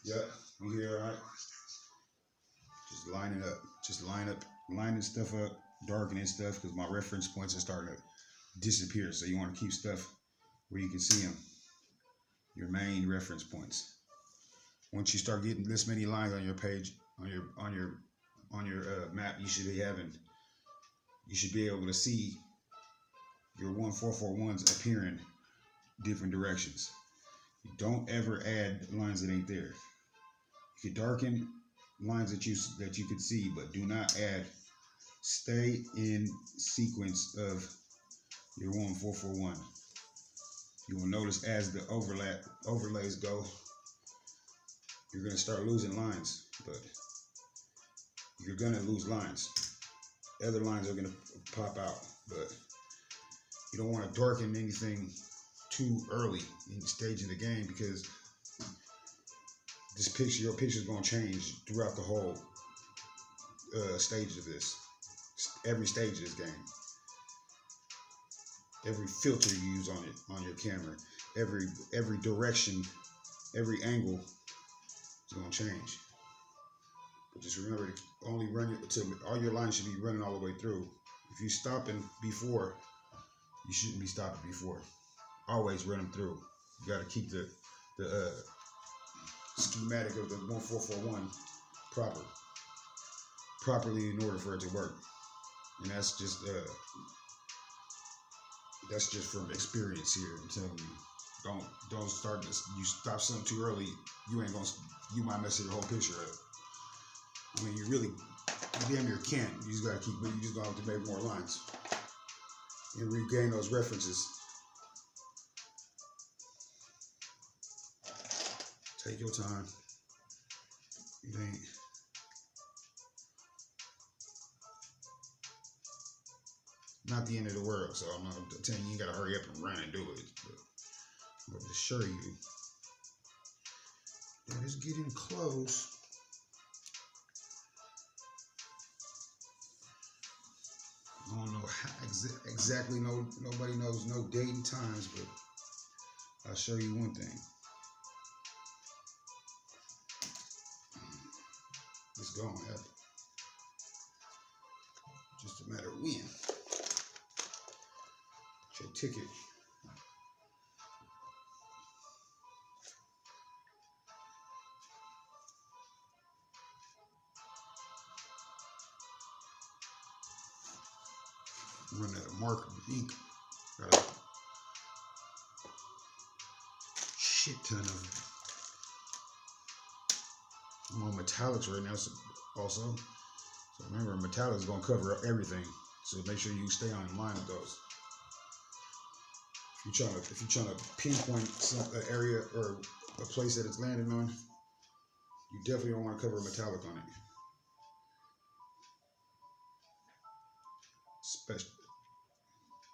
Yeah, we here, all right? Just line it up. Just lining stuff up, darkening stuff, because my reference points are starting to disappear. So you want to keep stuff where you can see them, your main reference points. Once you start getting this many lines on your page, on your map, you should be able to see your 1441s appearing different directions. You don't ever add lines that ain't there. You can darken lines that you can see, but do not add. Stay in sequence of your 1441. You will notice as the overlays go, you're gonna start losing lines, but you're gonna lose lines. Other lines are gonna pop out, but you don't want to darken anything too early in the stage of the game, because your picture is gonna change throughout the whole stage of this. Every stage of this game, every filter you use on your camera, every direction, every angle is gonna change. But just remember to only run it until all your lines should be running all the way through. If you stopping before, you shouldn't be stopping before. Always run them through. You got to keep the schematic of the 1441 properly in order for it to work. And that's just from experience here. I'm telling you, don't start this. You stop something too early, you might mess your whole picture up. I mean, you damn near can't. You just gotta you just gonna have to make more lines and regain those references. Take your time. It ain't. Not the end of the world, so I'm not telling you gotta hurry up and run and do it. But I'm gonna assure you that it's getting close. I don't know how exactly. Nobody knows no date and times, but I'll show you one thing. It's gonna happen. Just a matter of when. Get your ticket. Run out of marker with ink. Got a shit ton of. I'm on metallics right now, also. So remember, metallics is gonna cover up everything. So make sure you stay on line with those. If you're trying to pinpoint an area or a place that it's landing on, you definitely don't want to cover a metallic on it.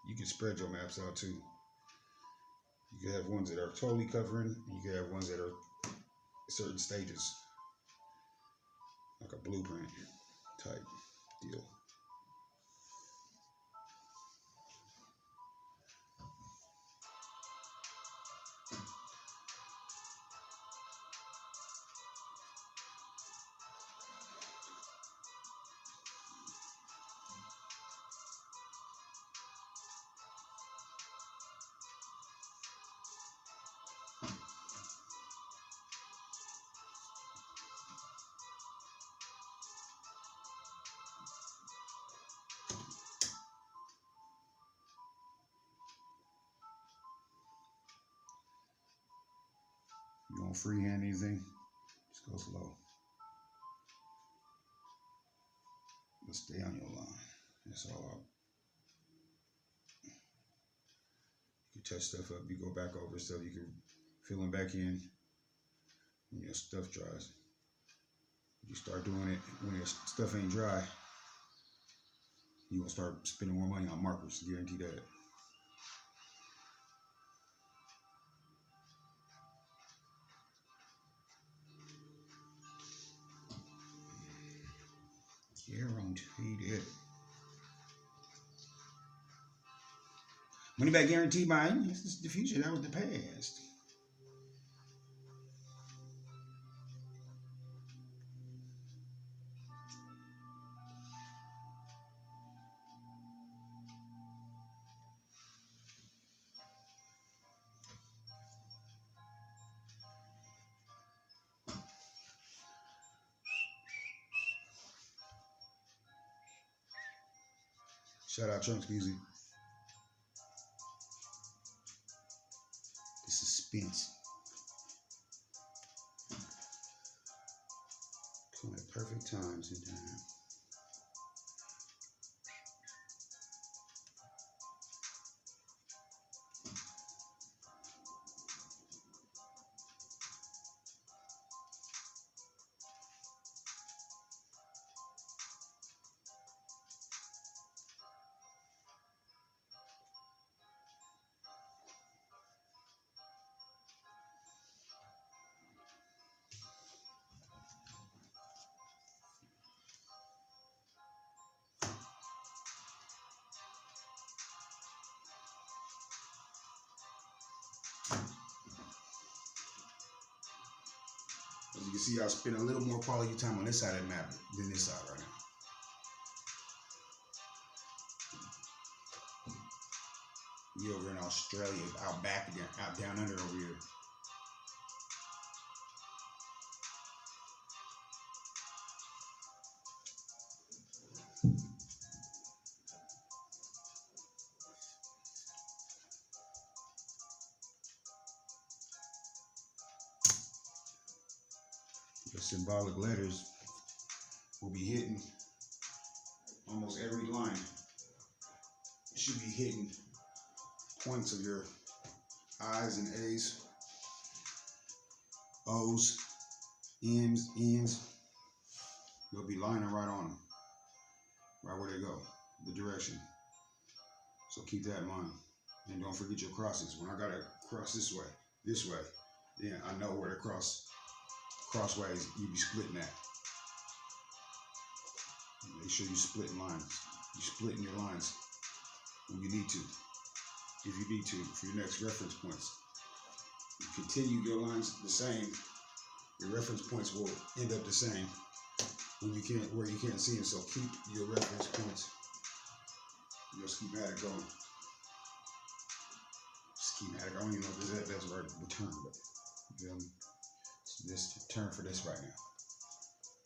You can spread your maps out too. You can have ones that are totally covering, and you can have ones that are certain stages, like a blueprint type deal. You don't freehand anything, just go slow. But stay on your line. That's all out. You touch stuff up, you go back over stuff, you can fill them back in when your stuff dries. You start doing it when your stuff ain't dry, you gonna start spending more money on markers, guarantee that. Guaranteed it. Money back guaranteed by this is the future. That was the past. Shout out Trunks Music. The suspense. Come at perfect times and time. As you can see, I spend a little more quality time on this side of the map than this side right now. We over in Australia, out back again, out down under over here. The symbolic letters will be hitting almost every line. It should be hitting points of your I's and A's, O's, M's, N's. They'll be lining right on them, right where they go, the direction. So keep that in mind. And don't forget your crosses. When I gotta cross this way, then I know where to crossways you be splitting at. Make sure you splitting lines. You splitting your lines when you need to. If you need to, for your next reference points. You continue your lines the same, your reference points will end up the same where you can't see them. So keep your reference points, your schematic going. Schematic, I don't even know if that's the right term, but this term for this right now.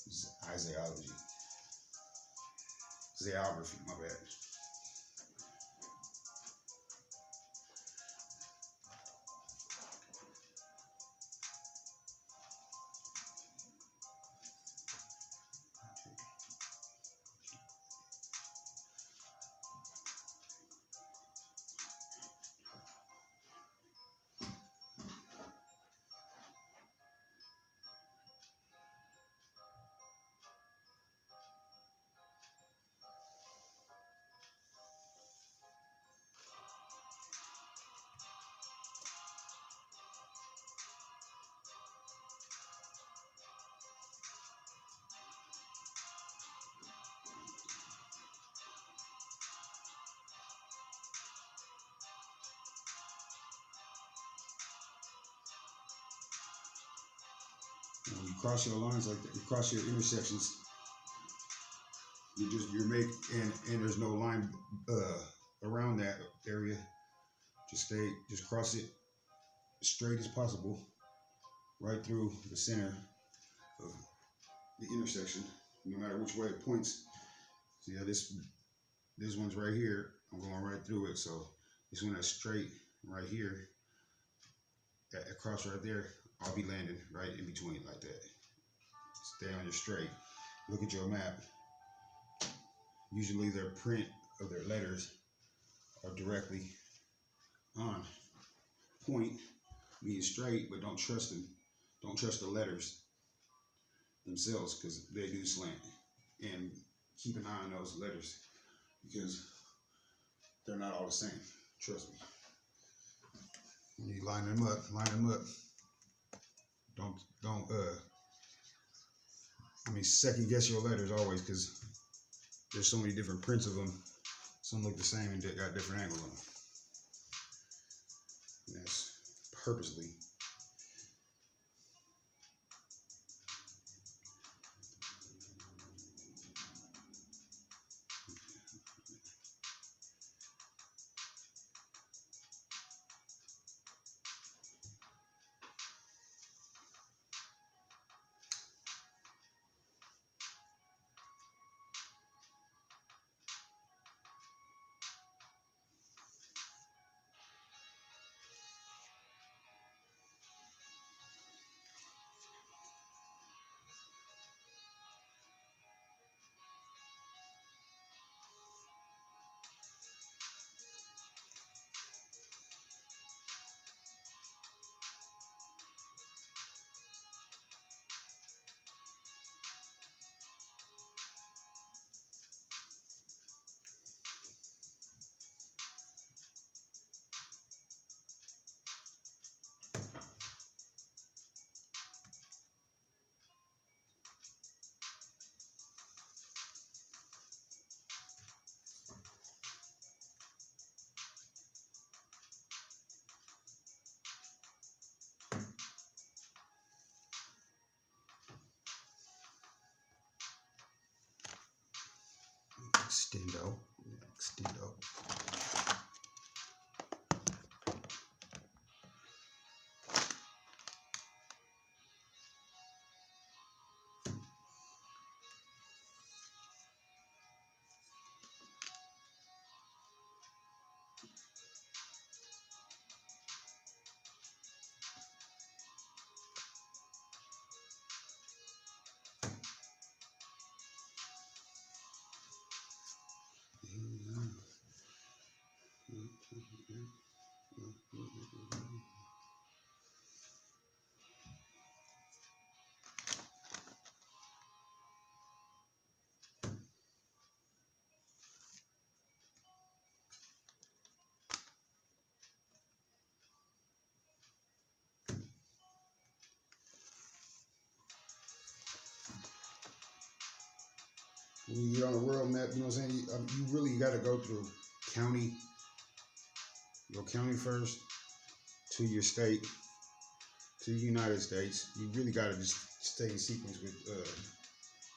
This is Isaiahology. Zayography, my bad. When you cross your lines like that, you cross your intersections, and there's no line around that area. Just cross it straight as possible, right through the center of the intersection, no matter which way it points. So yeah, this one's right here. I'm going right through it. So this one that's straight right here, that cross right there, I'll be landing right in between like that. Stay on your straight. Look at your map. Usually their print of their letters are directly on point, being straight, but don't trust them. Don't trust the letters themselves because they do slant. And keep an eye on those letters because they're not all the same. Trust me. When you line them up. Second guess your letters always because there's so many different prints of them. Some look the same and got different angles on them. And that's purposely. extendo. When you get on a world map, you know what I'm saying? You really got to go through county, your county first, to your state, to the United States. You really got to just stay in sequence with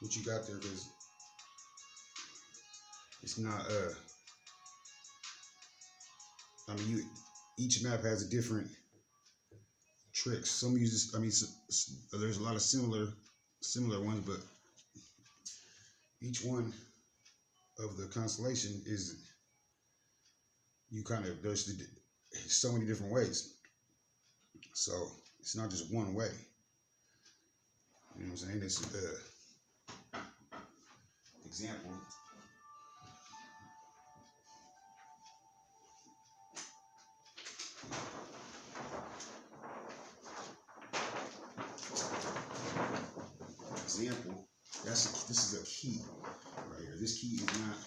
what you got there, because it's not. I mean, each map has a different tricks. Some uses. I mean, there's a lot of similar ones, but each one of the constellation is you kind of there's so many different ways. So it's not just one way. You know what I'm saying? It's example. Example. This is a key right here. This key is not.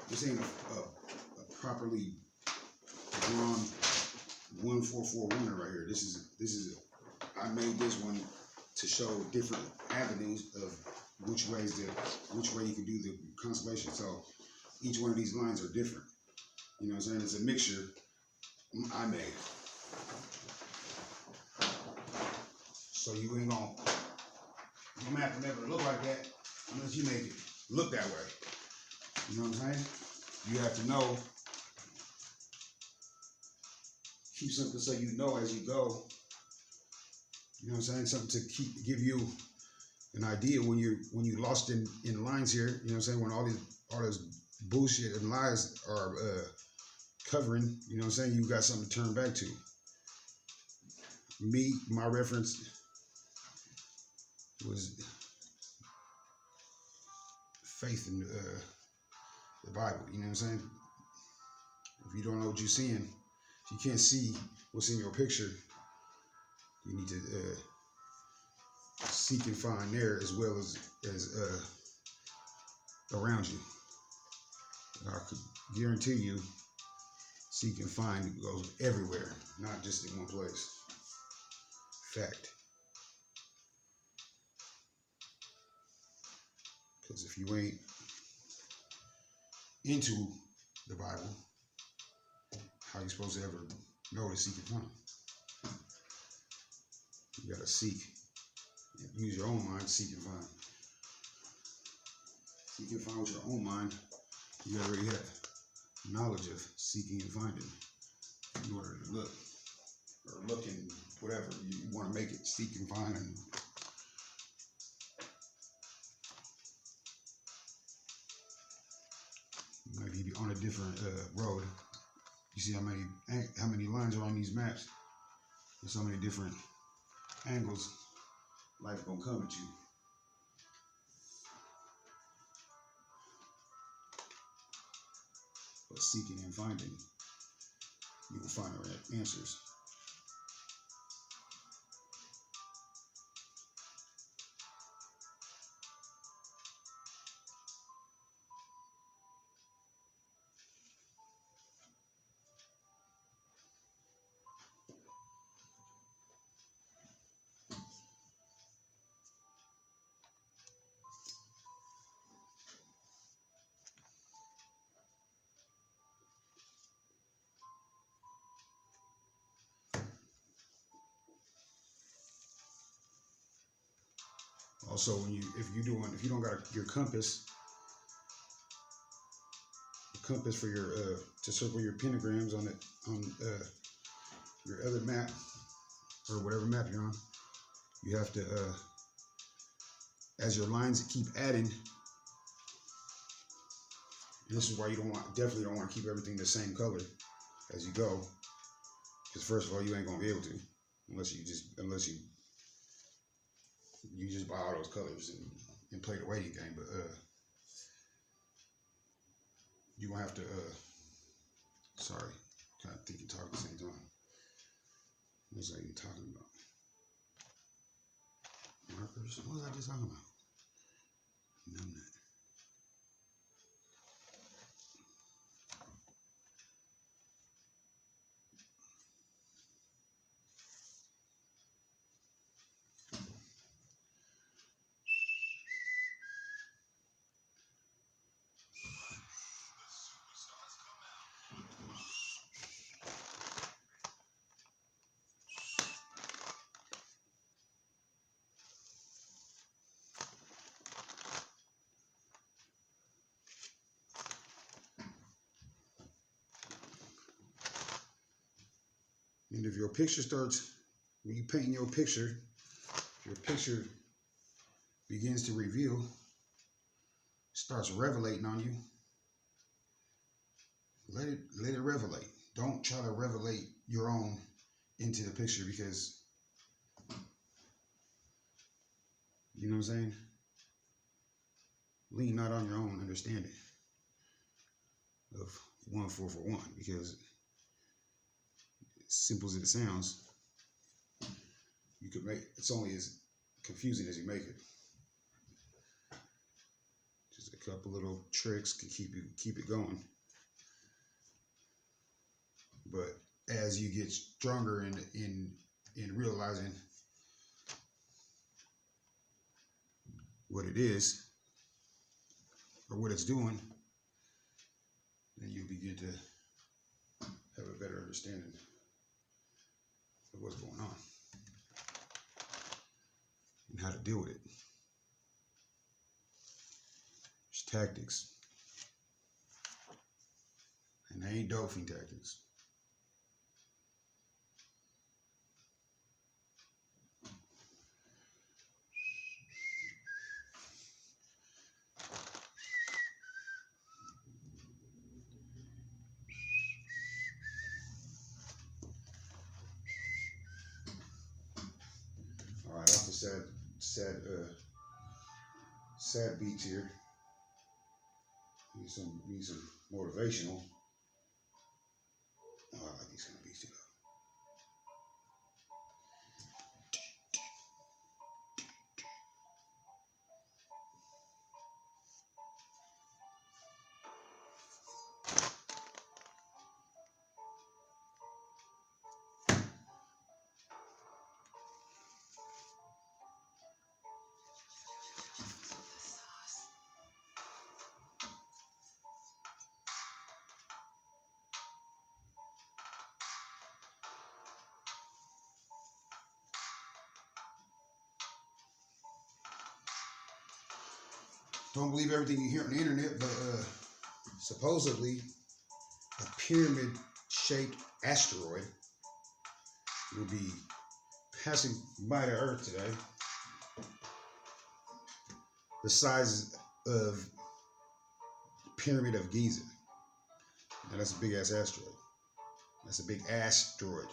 This ain't a properly drawn 1441 right here. This is. I made this one to show different avenues of which way you can do the constellation. So each one of these lines are different. You know what I'm saying? It's a mixture I made. So you ain't gonna, your map will never look like that unless you make it look that way. You know what I'm saying? You have to know, keep something so you know as you go. You know what I'm saying? Something to give you an idea when you lost in lines here. You know what I'm saying? When all this bullshit and lies are covering. You know what I'm saying? You got something to turn back to. My reference was faith in the Bible. You know what I'm saying? If you don't know what you're seeing, if you can't see what's in your picture, you need to seek and find there as well as around you. I could guarantee you, seek and find goes everywhere, not just in one place. Fact. Because if you ain't into the Bible, how you supposed to ever know to seek and find? You gotta seek. Use your own mind, seek and find. Seek and find with your own mind. You already have knowledge of seeking and finding in order to look or look in whatever you want to make it. Seek and find, and you might be on a different road. You see how many lines are on these maps? There's so many different angles. Life gonna come at you. But seeking and finding, you will find the right answers. Also, if you don't got your compass, compass for your to circle your pentagrams on it on your other map or whatever map you're on. You have to as your lines keep adding. And this is why you definitely don't want to keep everything the same color as you go, because first of all, you ain't gonna be able to unless you just buy all those colors and play the waiting game. But you're gonna have to sorry, kind of think and talk at the same time. What was I even talking about? Markers? What was I just talking about? Numbnet. And if your picture starts, when you paint your picture begins to reveal, starts revelating on you, let it revelate. Don't try to revelate your own into the picture, because you know what I'm saying? Lean not on your own understanding of 1441, because as simple as it sounds, you could make it's only as confusing as you make it. Just a couple little tricks can keep it going. But as you get stronger in realizing what it is or what it's doing, then you begin to have a better understanding of what's going on and how to deal with it. It's tactics, and they ain't dolphin tactics. All right, off the sad beats here. Need some motivational. Oh, I like these kind of beats too. Don't believe everything you hear on the internet, but supposedly a pyramid-shaped asteroid will be passing by the Earth today, the size of the Pyramid of Giza. Now that's a big ass asteroid. That's a big asteroid.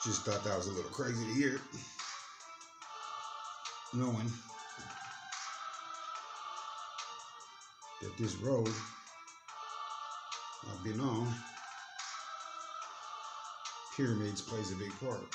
Just thought that was a little crazy to hear, knowing that this road I've been on, pyramids plays a big part.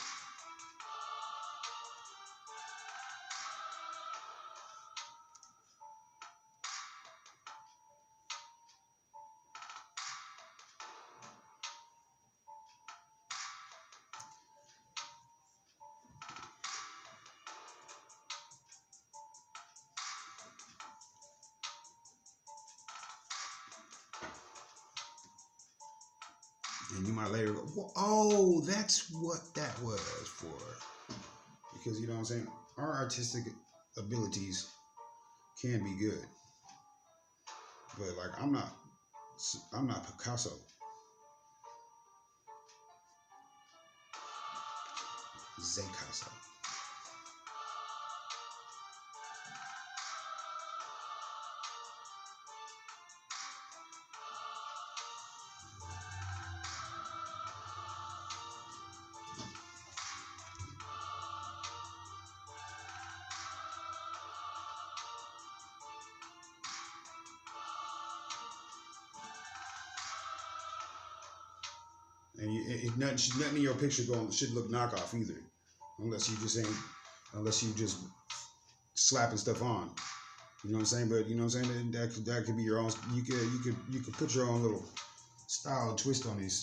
And you might later go, well, oh, that's what that was for. Because you know what I'm saying? Our artistic abilities can be good. But like I'm not Picasso. Zaycasso. And nothing in your picture should look knockoff either, unless you just slapping stuff on. You know what I'm saying? But you know what I'm saying? That could be your own. You could put your own little style and twist on these.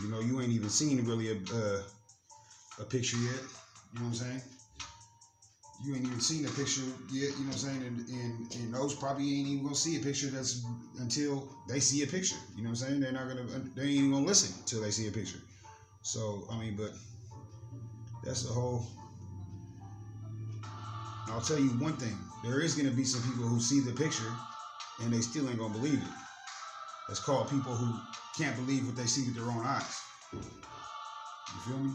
You know, you ain't even seen really a picture yet. You know what I'm saying? You ain't even seen a picture yet. You know what I'm saying? And those probably ain't even gonna see a picture that's until they see a picture. You know what I'm saying? They ain't even gonna listen until they see a picture. So I mean, but that's the whole. I'll tell you one thing: there is gonna be some people who see the picture and they still ain't gonna believe it. That's called people who can't believe what they see with their own eyes. You feel me?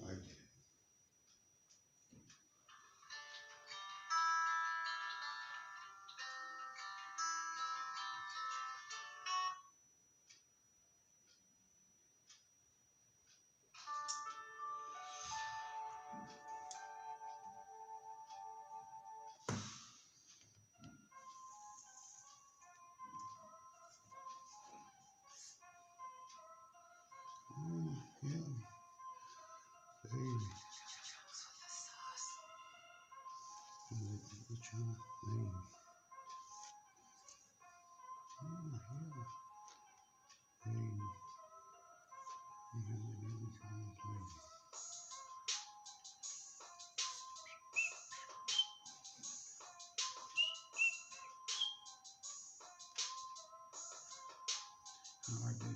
Like, yeah, baby. What you name? I like that.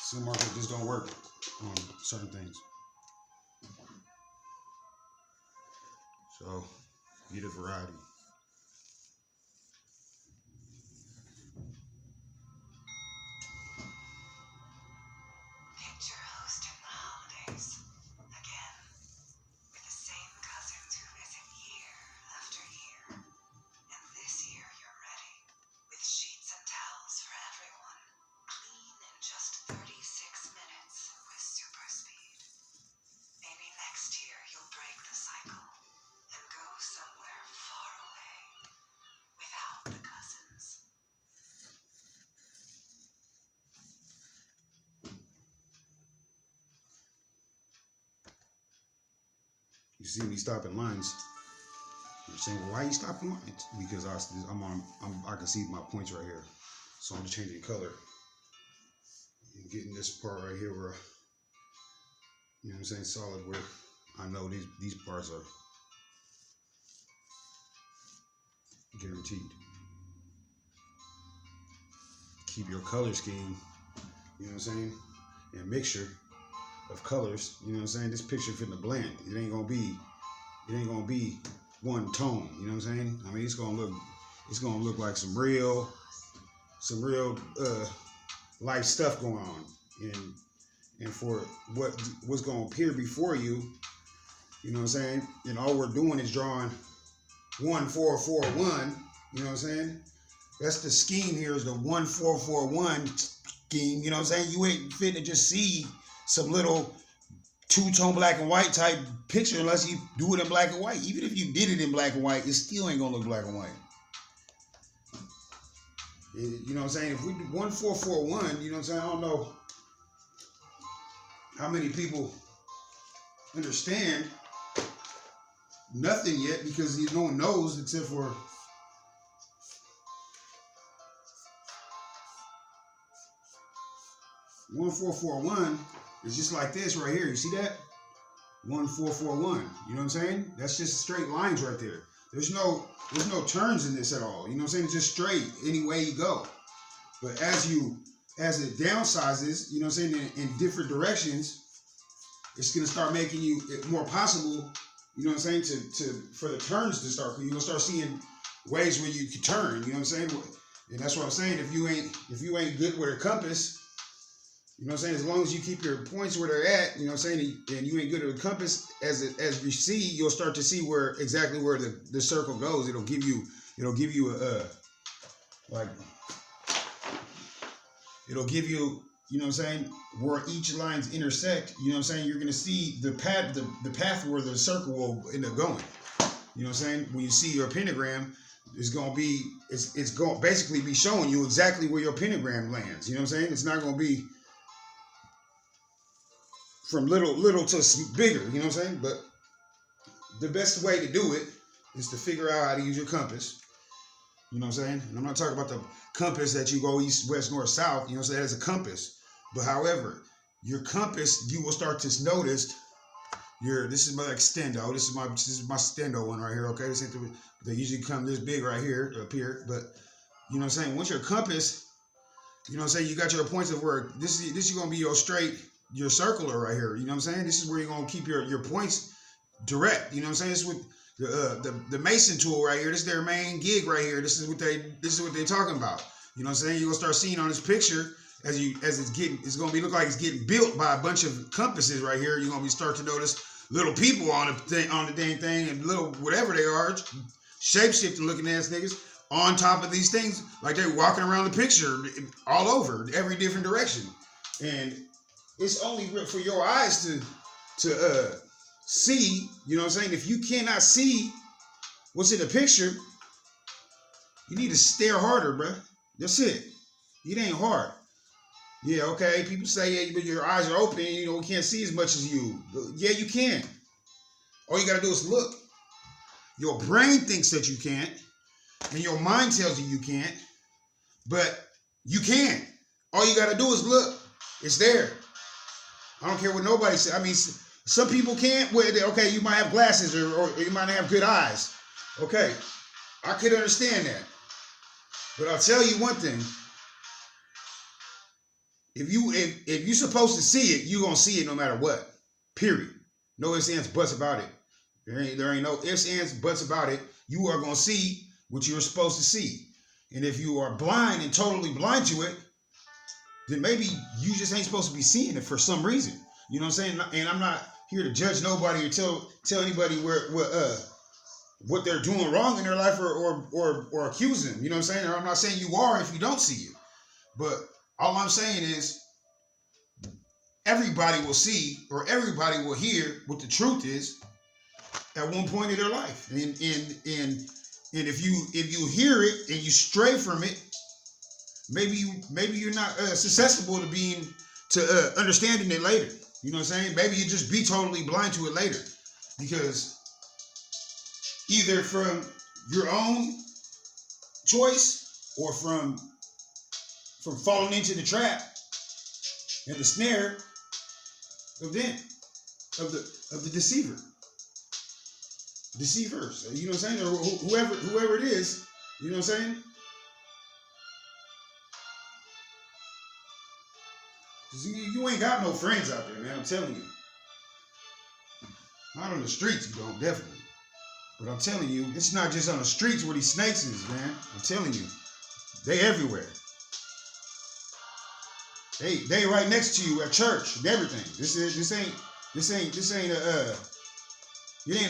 Some markers just don't work on certain things. So get a variety. Picture hosting the holidays again with the same cousins who visit year after year. And this year you're ready with sheets and towels for everyone. Clean in just 36 minutes with super speed. Maybe next year you'll break the cycle and go somewhere far away without the cousins. You see me stopping lines. You're saying, well, why are you stopping lines? Because I can see my points right here. So I'm just changing color. And getting this part right here where, you know what I'm saying, solid, where I know these parts are guaranteed. Keep your color scheme, you know what I'm saying, and mixture of colors, you know what I'm saying. This picture fitting a blend. It ain't gonna be one tone, you know what I'm saying. I mean, it's gonna look like some real life stuff going on, and for what's gonna appear before you, you know what I'm saying. And all we're doing is drawing 1441, you know what I'm saying. That's the scheme here, is the 1441 scheme, you know what I'm saying. You ain't fit to just see some little two-tone black and white type picture unless you do it in black and white. Even if you did it in black and white, it still ain't gonna look black and white. You know what I'm saying? If we do 1441, you know what I'm saying, I don't know how many people understand nothing yet, because no one knows except for (1441) is just like this right here. You see that? 1441. You know what I'm saying? That's just straight lines right there. There's no turns in this at all. You know what I'm saying? It's just straight any way you go. But as it downsizes, you know what I'm saying, in different directions, it's gonna start making it more possible, you know what I'm saying, for the turns to start. You're gonna start seeing ways where you can turn, you know what I'm saying? And that's what I'm saying. If you ain't good with a compass, you know what I'm saying, as long as you keep your points where they're at, you know what I'm saying, and you ain't good at a compass, as you see, you'll start to see exactly where the circle goes. It'll give you you know what I'm saying, where each lines intersect. You know what I'm saying, you're gonna see the path where the circle will end up going. You know what I'm saying? When you see your pentagram, it's going to basically be showing you exactly where your pentagram lands. You know what I'm saying? It's not going to be from little to bigger, you know what I'm saying? But the best way to do it is to figure out how to use your compass. You know what I'm saying? And I'm not talking about the compass that you go east, west, north, south. You know what I'm saying? That is a compass. But however, your compass, you will start to notice this is my extendo. This is my stendo one right here. Okay, this ain't they usually come this big right here, up here. But you know what I'm saying? Once your compass, you know what I'm saying, you got your points of where this is gonna be your circular right here. You know what I'm saying? This is where you're gonna keep your points direct. You know what I'm saying? This is with the Mason tool right here. This is their main gig right here. This is what they're talking about. You know what I'm saying? You're gonna start seeing on this picture it's gonna look like it's getting built by a bunch of compasses right here. You're gonna start to notice little people on the dang thing, and little whatever they are, shape-shifting looking ass niggas on top of these things, like they're walking around the picture all over, every different direction. And it's only for your eyes to see, you know what I'm saying? If you cannot see what's in the picture, you need to stare harder, bro. That's it. It ain't hard. Yeah, okay. People say, yeah, but your eyes are open, you know, we can't see as much as you. Yeah, you can. All you gotta do is look. Your brain thinks that you can't, and your mind tells you you can't, but you can. All you gotta do is look. It's there. I don't care what nobody says. I mean, some people can't. Okay, you might have glasses or you might have good eyes. Okay, I could understand that. But I'll tell you one thing. if you're supposed to see it, you're gonna see it no matter what. Period. No ifs, ands, buts about it. There ain't no ifs, ands, buts about it. You are gonna see what you're supposed to see. And if you are blind and totally blind to it, then maybe you just ain't supposed to be seeing it for some reason. You know what I'm saying? And I'm not here to judge nobody or tell anybody what they're doing wrong in their life or accuse them. You know what I'm saying? Or I'm not saying you are if you don't see it. But all I'm saying is everybody will see or everybody will hear what the truth is at one point in their life. And if you hear it and you stray from it, maybe you're not susceptible to understanding it later. You know what I'm saying? Maybe you just be totally blind to it later, because either from your own choice or from falling into the trap and the snare of the deceivers. You know what I'm saying? Or whoever it is. You know what I'm saying? You ain't got no friends out there, man. I'm telling you. Not on the streets, you don't, definitely. But I'm telling you, it's not just on the streets where these snakes is, man. I'm telling you, they everywhere. They right next to you at church and everything. This ain't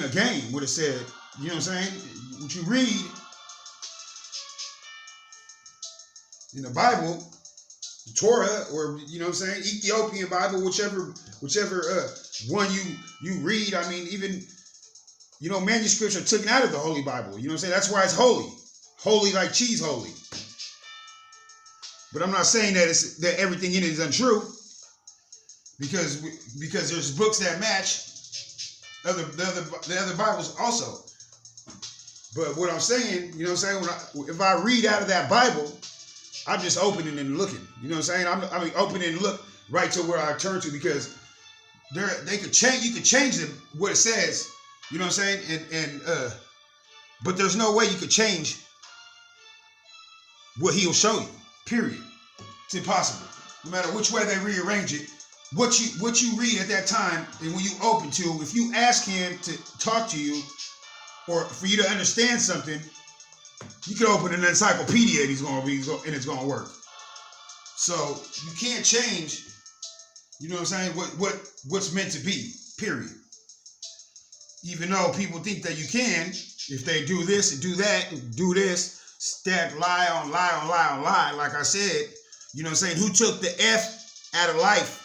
a game. What it said, you know what I'm saying? What you read in the Bible, the Torah, or you know what I'm saying, Ethiopian Bible, whichever one you read. I mean, even manuscripts are taken out of the Holy Bible. You know what I'm saying? That's why it's holy like cheese holy. But I'm not saying that everything in it is untrue, because there's books that match the other Bibles also. But what I'm saying, you know what I'm saying, if I read out of that Bible, I'm just opening and looking. You know what I'm saying? I'm opening and look right to where I turn to, because they could change. You could change what it says. You know what I'm saying? And but there's no way you could change what He'll show you. Period. It's impossible. No matter which way they rearrange it, what you read at that time, and when you open to, if you ask Him to talk to you, or for you to understand something, you can open an encyclopedia and it's gonna work. So you can't change. You know what I'm saying? What's meant to be. Period. Even though people think that you can, if they do this and do that and do this. Stack lie on lie on lie on lie, like I said, you know what I'm saying? Who took the F out of life?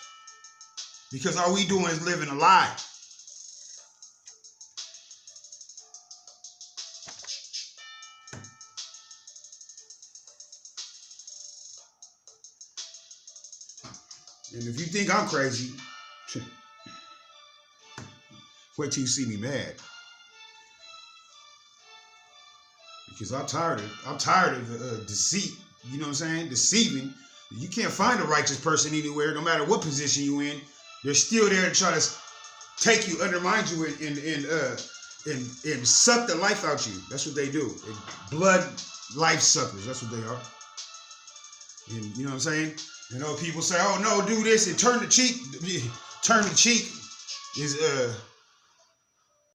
Because all we doing is living a lie. And if you think I'm crazy, wait till you see me mad. Because I'm tired of deceit. You know what I'm saying? Deceiving. You can't find a righteous person anywhere, no matter what position you in. They're still there to try to take you, undermine you, and suck the life out you. That's what they do. Blood life suckers. That's what they are. And you know what I'm saying? People say, "Oh no, do this and turn the cheek." Turn the cheek is